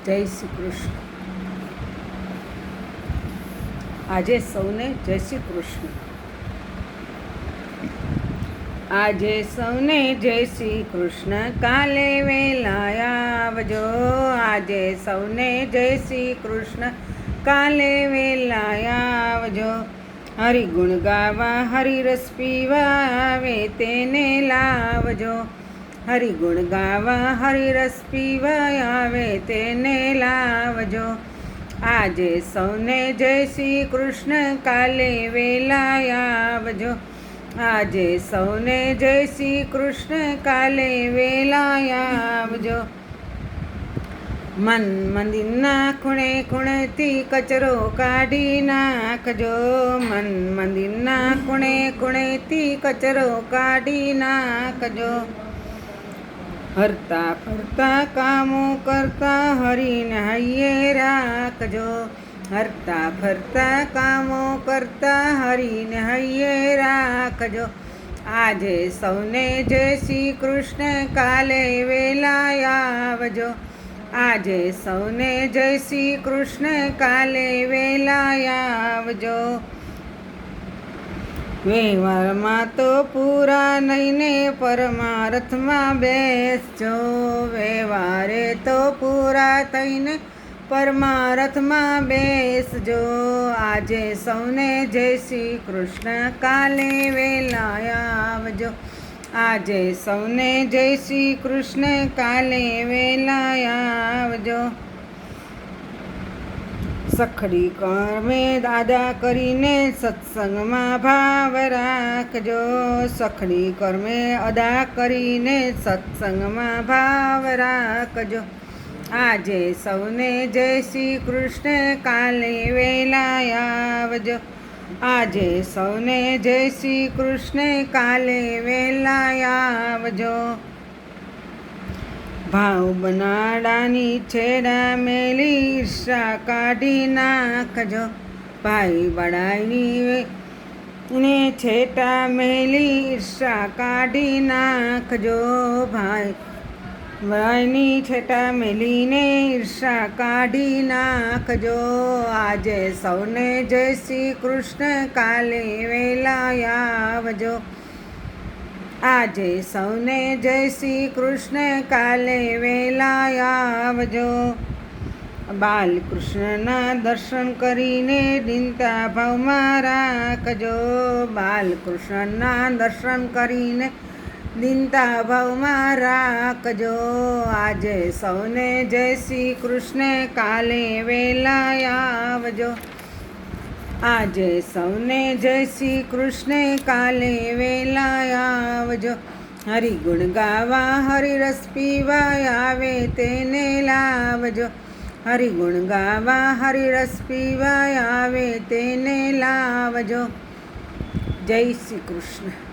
જય શ્રી કૃષ્ણ. આજે સૌને જય શ્રી કૃષ્ણ. આજે સૌને જય શ્રી કૃષ્ણ, કાલે વેલા આવજો. આજે સૌને જય શ્રી કૃષ્ણ, કાલે વેલા આવજો. હરિગુણ ગાવા હરિરસ પીવા આવે તેને લાવજો. હરિગુણ ગાવા હરિરસ પીવા આવે તેને લાવજો. આજે સૌને જય શ્રી કૃષ્ણ, કાલે વેલા આવજો. આજે સૌને જય શ્રી કૃષ્ણ, કાલે વેલા આવજો. મન મંદિરના ખૂણે ખૂણેથી કચરો કાઢી નાખજો. મન મંદિરના ખૂણે ખૂણેથી કચરો કાઢી નાખજો. હરતા ફરતા કામો કરતા હરીને હૈયે રાખજો. હરતા ફરતા કામો કરતા હરીને હૈયે રાખજો. આજે સૌને જય શ્રી કૃષ્ણ, કાલે વેલા આવજો. આજે સૌને જય શ્રી કૃષ્ણ, કાલે વેલા આવજો. વ્યવહારમાં તો પૂરા નહીં ને પરમાર્થમાં બેસજો. વ્યવહારે તો પૂરા થઈને પરમાર્થમાં બેસજો. આજે સૌને જય શ્રી કૃષ્ણ, કાલે વેલા આવજો. આજે સૌને જય શ્રી કૃષ્ણ, કાલે વેલા આવજો. સખડી કર્મે દાદા કરીને સત્સંગમાં ભાવ રાખજો. સખડી કર્મે અદા કરીને સત્સંગમાં ભાવ રાખજો. આજે સૌને જય શ્રી કૃષ્ણ, કાલે વેલા આવજો. આજે સૌને જય શ્રી કૃષ્ણ, કાલે વેલા આવજો. ભાવ બનાડાની છેડા મેલી ઈર્ષા કાઢી નાખજો. ભાઈ બડાઈની ને છેટા મેલી ઈર્ષા કાઢી નાખજો. ભાઈ ભાઈની છેટા મેલીને ઈર્ષા કાઢી નાખજો. આજે સૌને જય શ્રી કૃષ્ણ, કાલે વેલા આવજો. આજે સૌને જય શ્રી કૃષ્ણ, કાલે વેલા આવજો. બાલકૃષ્ણના દર્શન કરીને દીનતા ભાવમાં રાખજો. બાલકૃષ્ણના દર્શન કરીને દીનતા ભાવમાં રાખજો. આજે સૌને જય શ્રી કૃષ્ણ, કાલે વેલા આવજો. આજે સૌને જય શ્રી કૃષ્ણ, કાલે વેલા આવજો. હરિગુણ ગાવા હરિરસ પીવા આવે તેને લાવજો. હરિગુણ ગાવા હરિરસ પીવા આવે તેને લાવજો. જય શ્રી કૃષ્ણ.